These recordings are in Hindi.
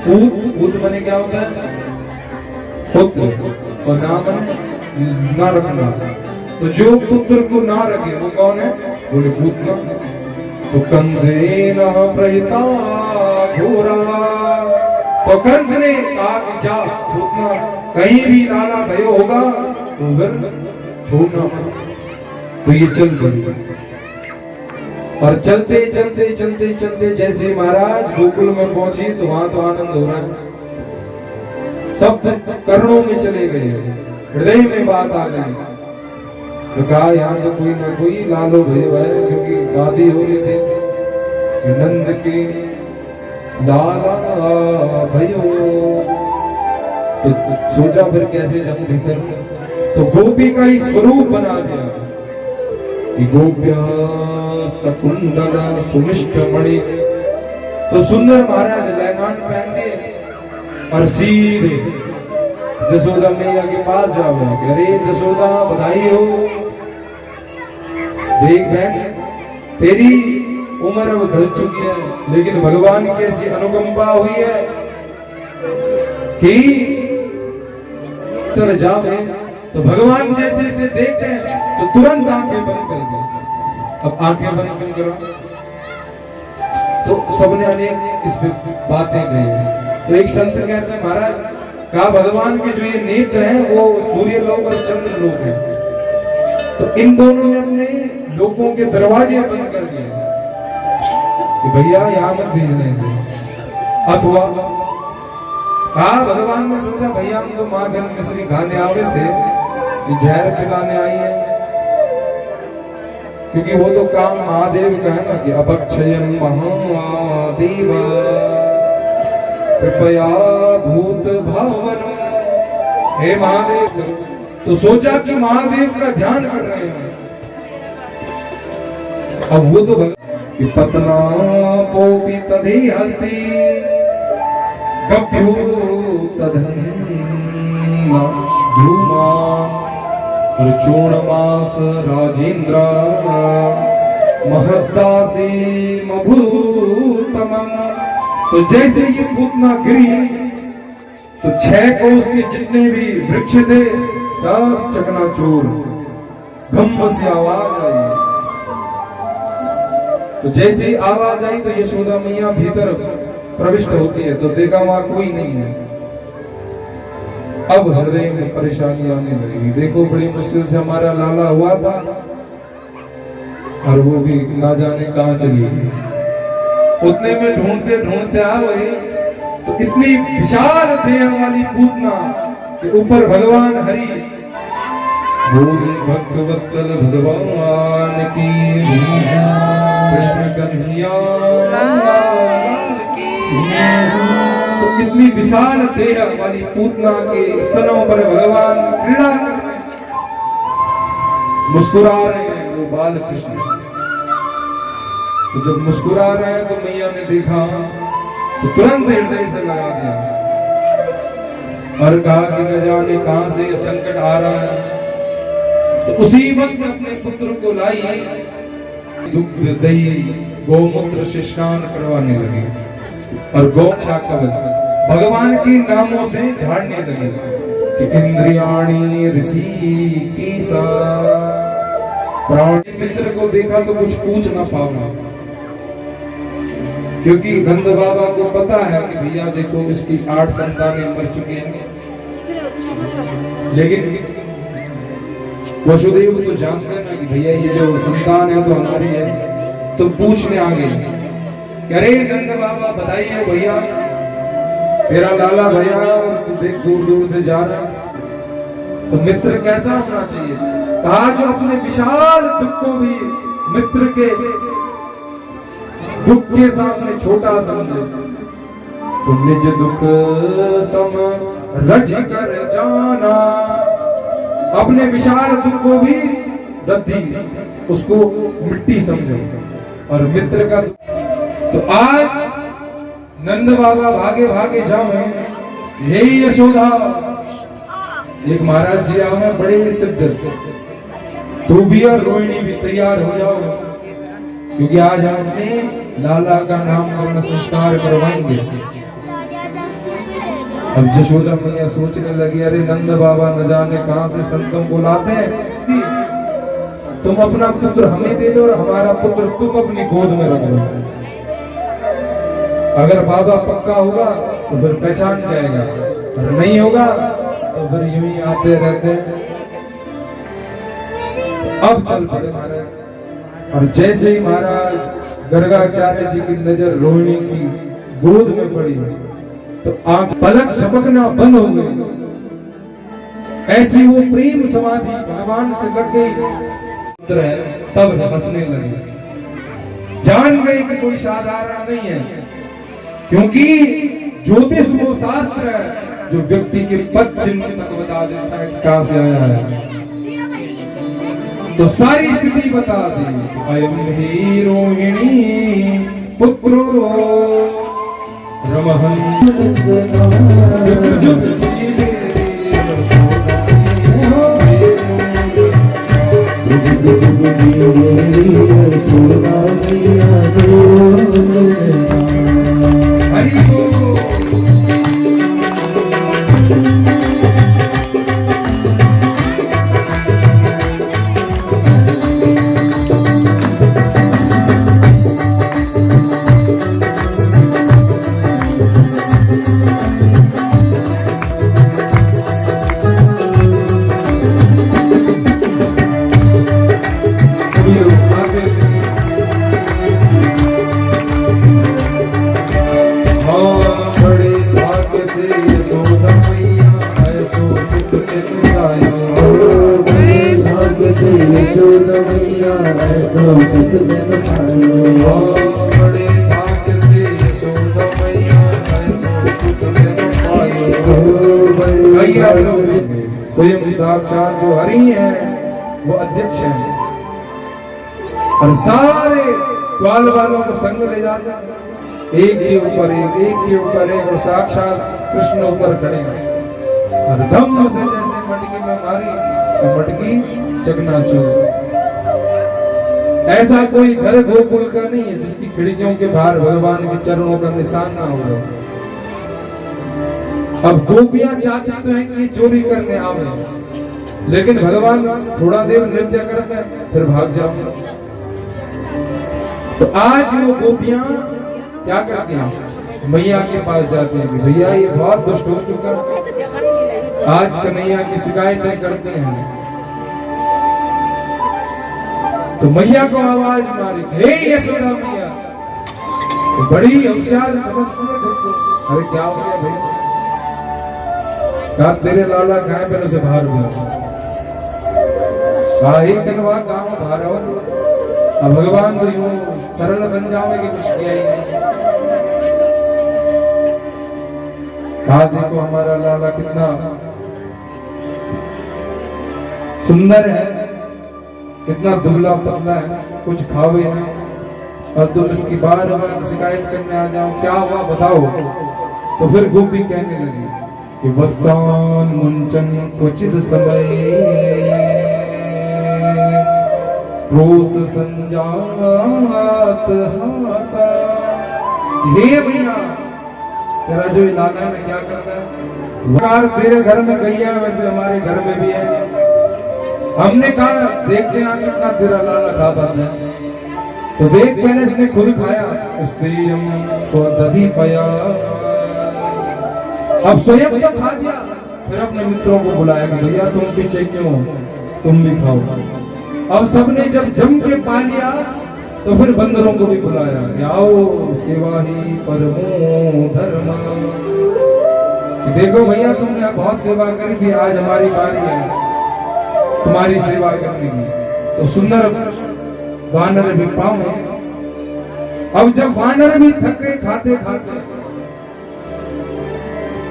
पूत माने क्या होता है? पुत्र। और नाम ना रखना। तो जो पुत्र को ना रखे वो कौन है? बोले पूतना। तो कंसेन प्रहिता घोरा। तो कंस ने कहा कि जा पूतना, कहीं भी लाला भयो होगा तो फिर छोड़ना मत। तो ये चल पड़ी और चलते चलते चलते चलते जैसे महाराज गोकुल में पहुंचे तो वहां तो आनंद हो रहा है, सब कर्णों में चले गए, हृदय में बात आ गई। तो कहा यहाँ तो कोई ना कोई लालो भयो है, क्योंकि गादी हो रही थी नंद के लाला भयो। तो सोचा फिर कैसे जाऊं भीतर, तो गोपी का ही स्वरूप बना दिया कि गोप्या सकुंडल सुमिष्ट मणि। तो सुंदर महाराज लहंगान पहन दिए और सीधे जसोदा मैया के पास जाओ कि अरे जसोदा बधाई हो, देख बहन तेरी उम्र अब ढल चुकी है, लेकिन भगवान की ऐसी अनुकंपा हुई है कि तर जाओ। तो भगवान जैसे इसे देखते हैं तो तुरंत आंखें बंद कर दो। अब आंखें बंद क्यों करो? तो सबने अनेक इस पे बातें कही। तो एक संत कहते हैं महाराज कहा भगवान के जो ये नेत्र हैं वो सूर्य लोक और चंद्र लोक है। तो इन दोनों ने अपने लोकों के दरवाजे बंद कर दिए कि भैया यहाँ मत भेजने से। अथवा कहा भगवान ने सोचा भैया हम तो माँ गन मिश्री खाने आवे थे, जहर पिलाने आई है, क्योंकि वो तो काम महादेव का है ना कि अपक्षयम महादेव कृपया भूत भावन। हे महादेव, तो सोचा कि महादेव का ध्यान कर रहे हैं। अब वो तो कि पतना पोपी तधी हस्ती कभ्यो तधन्ना धूमा चूर्णमास राजेंद्र महदासी मभूतमं। तो जैसे ये पूतना गिरी तो 6 कोस के जितने भी वृक्ष थे सब चकनाचूर, घम्म से आवाज आई। तो जैसे ही आवाज आई तो यशोदा मैया भीतर प्रविष्ट होती है तो देखा वहां कोई नहीं है। अब हृदय में परेशानी आने लगी। देखो बड़ी मुश्किल से हमारा लाला हुआ था और वो भी ना जाने कहां चली। उतने में ढूंढते ढूंढते आ गए तो इतनी विशाल देह वाली पूतना के ऊपर भगवान हरि बोले भक्त वत्सल भगवान की कृष्ण कन्हैया। तो इतनी विशाल देह वाली पूतना के स्तनों पर भगवान क्रीड़ा कर रहे हैं, मुस्कुरा रहे हैं वो बाल कृष्ण। तो जब मुस्कुरा रहे हैं तो मैया ने देखा तो तुरंत हृदय से लगा दिया और कहा कि न जाने कहां से ये संकट आ रहा है। तो उसी वक्त अपने पुत्र को लाई दुग्ध दही गौमूत्र से स्नान करवाने लगे और गौच्छा कवच भगवान के नामों से झाड़ने लगे कि इंद्रियाणी ऋषि की सा। प्राणी चित्र को देखा तो कुछ पूछ ना पाऊंगा, क्योंकि गंध बाबा को पता है कि भैया देखो इसकी 8 संतानें मर चुकी हैं, लेकिन वसुदेव तो जानते हैं ना कि भैया ये जो संतान है तो हमारी है। तो पूछने आ गई, अरे नंद बाबा बताइए भैया तेरा लाला भैया देख दूर दूर से जा रहा, तो मित्र कैसा होना चाहिए? कहा जो अपने विशाल दुख को भी मित्र के दुख के सामने छोटा समझे, तो निज दुख सम रज कर जाना। अपने विशाल दुख को भी रद्दी उसको मिट्टी समझे और मित्र का। तो आज नंद बाबा भागे भागे जाओ, हे यशोदा एक महाराज जी आओ में बड़े सिद्ध, तू भी और रोहिणी भी तैयार हो जाओ, क्योंकि आज हमने लाला का नामकरण संस्कार करवाएंगे। अब जशोदा मैया सोचने लगी, अरे नंद बाबा न जाने कहां से संतों को लाते हैं, तुम अपना पुत्र हमें दे दो और हमारा पुत्र तुम अपनी गोद में रख लो। अगर बाबा पक्का होगा तो फिर पहचान जाएगा, और नहीं होगा तो फिर यूं ही आते रहते। अब चल पड़े महाराज, और जैसे ही महाराज गर्गाचार्य जी की नजर रोहिणी की गोद में पड़ी तो आंख पलक झपकना बंद हो गई। ऐसी वो प्रेम समाधि भगवान से लग गई, तब हंसने लगी। जान गए कि कोई साधारण नहीं है, क्योंकि ज्योतिष वो शास्त्र है जो व्यक्ति के पद चिन्ह तक बता देता है कि कहां से आया है। तो सारी स्थिति बता दी, अयम ही रोहिणी पुत्रो रमहन हरि स्वयं साक्षात जो हरि है वो अध्यक्ष है, और सारे ग्वाल वालों को संग ले जाते हैं, एक के ऊपर एक, और साक्षात कृष्ण ऊपर खड़े हैं, और धम्म से जैसे मटकी में मारी तो मटकी चकनाचूर। ऐसा कोई घर गोकुल का नहीं है जिसकी खिड़कियों के बाहर भगवान के चरणों का निशान ना हो। अब गोपियां चाहती तो हैं कि चोरी करने आवे, लेकिन भगवान थोड़ा देर नृत्य करते हैं फिर भाग जाओ। तो आज वो गोपियां क्या करती हैं, मैया के पास जाती हैं कि भैया ये बहुत दुष्ट हो चुका, आज कन्हैया की शिकायतें करते हैं। तो मैया को आवाज मारी, हे यशोदा मैया, तो बड़ी होशियार समझती है खुद को, अरे क्या हो गया भाई, कहा तेरे लाला गाय मैंने उसे बाहर बुला, कहा एक कनवा गाँव बाहर आओ। अब भगवान तो यूं सरल बन जाओगे कि कुछ किया ही नहीं। कहा देखो हमारा लाला कितना सुंदर है, कितना दुबला पतला है, कुछ खावे नहीं, और तुम इसकी बार बार शिकायत करने आ जाओ, क्या हुआ बताओ। तो फिर गोपी कहने लगी कि वत्सान मुंचन क्वचित समय रोष संजात हासा। हे भैया तेरा जो लाला ने क्या करता है, तेरे घर में गैया वैसे हमारे घर में भी है, हमने कहा देखते हैं कितना तेरा लाला खा पाता है। तो देख पहले इसने खुद खाया, स्त्रीयम स्वदधि पया, अब स्वयं तो खा दिया, फिर अपने मित्रों को बुलाया कि भैया तुम पीछे क्यों, तुम भी खाओ। अब सबने जब जम के पा लिया तो फिर बंदरों को भी बुलाया, आओ सेवा ही परमो धर्म, कि देखो भैया तुमने बहुत सेवा करी थी, आज हमारी बारी है तुम्हारी सेवा करने की। तो सुंदर वानर भी पाओ। अब जब वानर भी थक गए खाते खाते,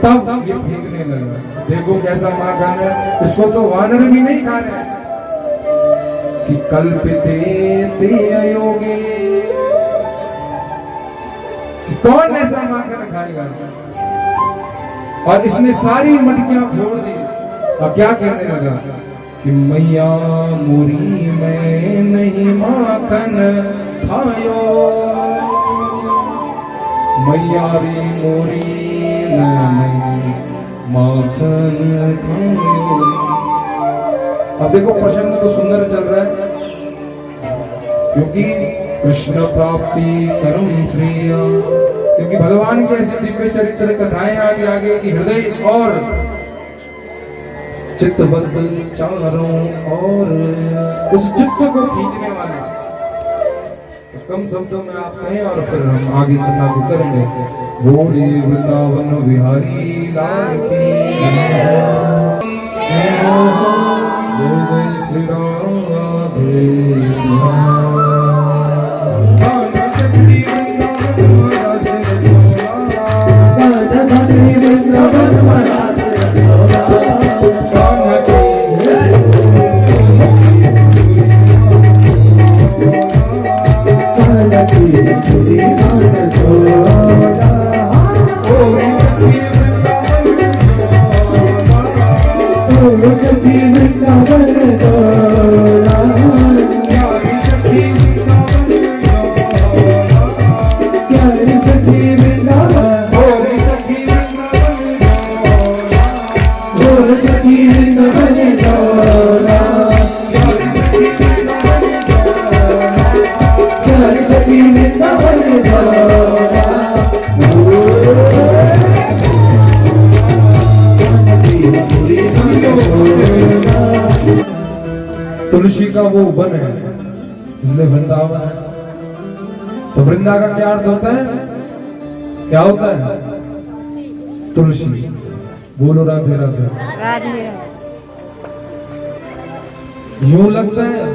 तब ये फेंकने लगा, देखो कैसा माखन है, इसको तो वानर भी नहीं खा रहे कि कल्पिते ते अयोगे, कि कौन ऐसा माखन खाएगा। और इसने सारी मटकियां फोड़ दी, अब क्या कहने लगा कि मैया मोरी में नहीं माखन खायो, मैया रे मोरी में नहीं माखन खायो। अब देखो प्रसंग तो सुंदर चल रहा है, क्योंकि कृष्ण प्राप्ति करम श्रेया, क्योंकि भगवान की ऐसी दिव्य चरित्र कथाएं आगे आगे की हृदय और चित्तबद्ध चारों और उस चित्त को खींचने वाले। तो कम शब्दों में आप कहें और फिर हम आगे कथा को करेंगे। बोले वृंदावन बिहारी लाल की जय जय श्री राधे तुलसी का वो वन है इसलिए वृंदावन है। तो वृंदा का क्या अर्थ होता है, क्या होता है? तुलसी। बोलो राधे राधे राधे। यूं लगता है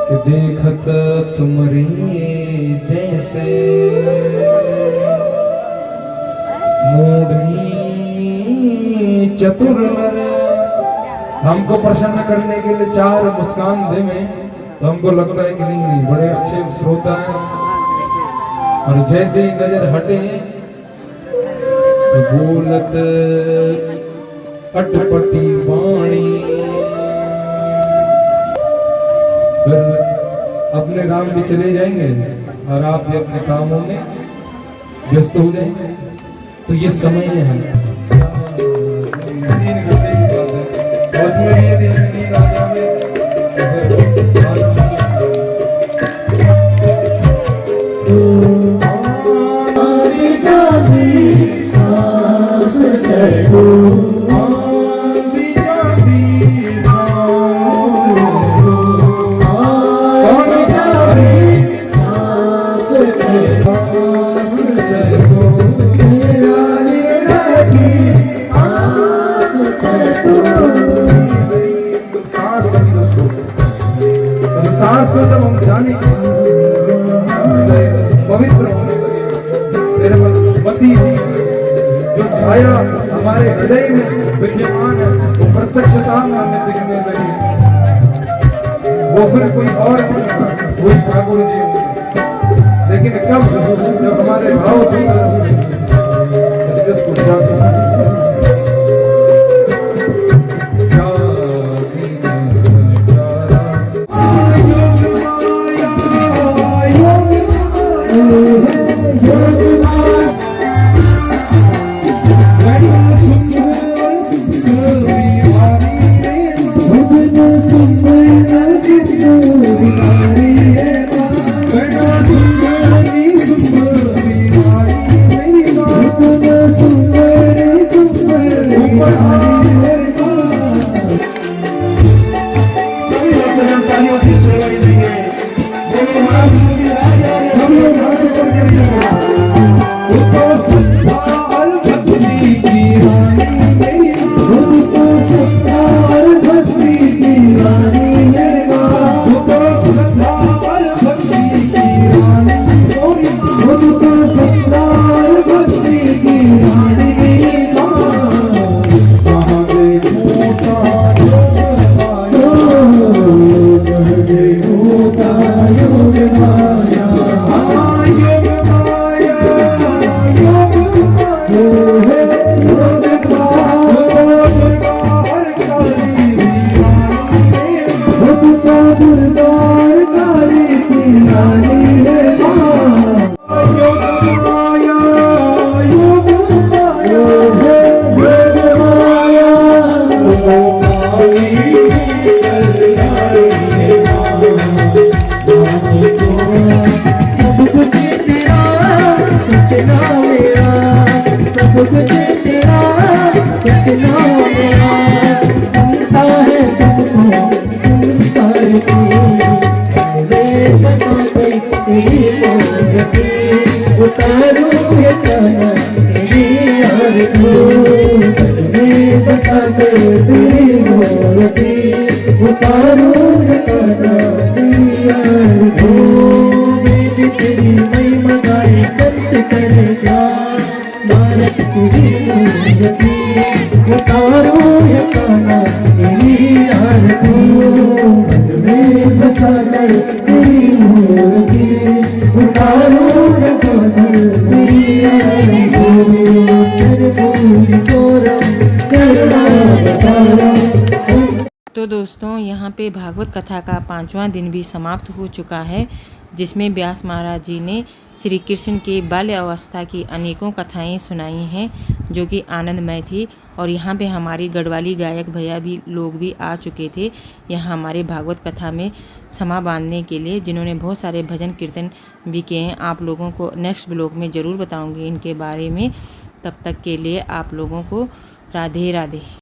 कि देखत तुमरी जैसे मूढ़ी चतुर नर, हमको प्रसन्न करने के लिए चार मुस्कान दे में, तो हमको लगता है कि नहीं बड़े अच्छे श्रोता हैं, और जैसे ही नजर हटे तो बोलत अटपटी वाणी, फिर अपने काम भी चले जाएंगे और आप भी अपने कामों में व्यस्त हो जाएंगे। तो ये समय है, 3 घंटे की बात है, उसमें भी यदि हमें नींद आ जाए सांस को जब हम जाने पवित्र होने लगे, मति जो छाया हमारे हृदय में विद्यमान है वो प्रत्यक्षता में हमें दिखने लगी। वो फिर कोई और नहीं, वही ठाकुर जी होंगे। लेकिन कब जब हमारे भाव सुंदर होंगे, इसलिए उसको जान यार को मन में बसा कर तेरी मूर्ति उतारूं काना यार को मेरी तेरी महिमा गाए संत करे प्यार नारद तेरी मूर्ति उतारूं काना यार को मन में बसा कर तेरी मूर्ति उतारूं काना यार को तेरे पूरी तोरम करना बतारा। तो दोस्तों यहाँ पे भागवत कथा का 5वां दिन भी समाप्त हो चुका है, जिसमें व्यास महाराज जी ने श्री कृष्ण के बाल्य अवस्था की अनेकों कथाएं सुनाई हैं जो कि आनंदमय थी। और यहाँ पे हमारी गढ़वाली गायक भैया भी लोग भी आ चुके थे यहाँ हमारे भागवत कथा में समा बांधने के लिए, जिन्होंने बहुत सारे भजन कीर्तन भी किए हैं। आप लोगों को नेक्स्ट ब्लॉग में ज़रूर बताऊँगी इनके बारे में। तब तक के लिए आप लोगों को राधे राधे।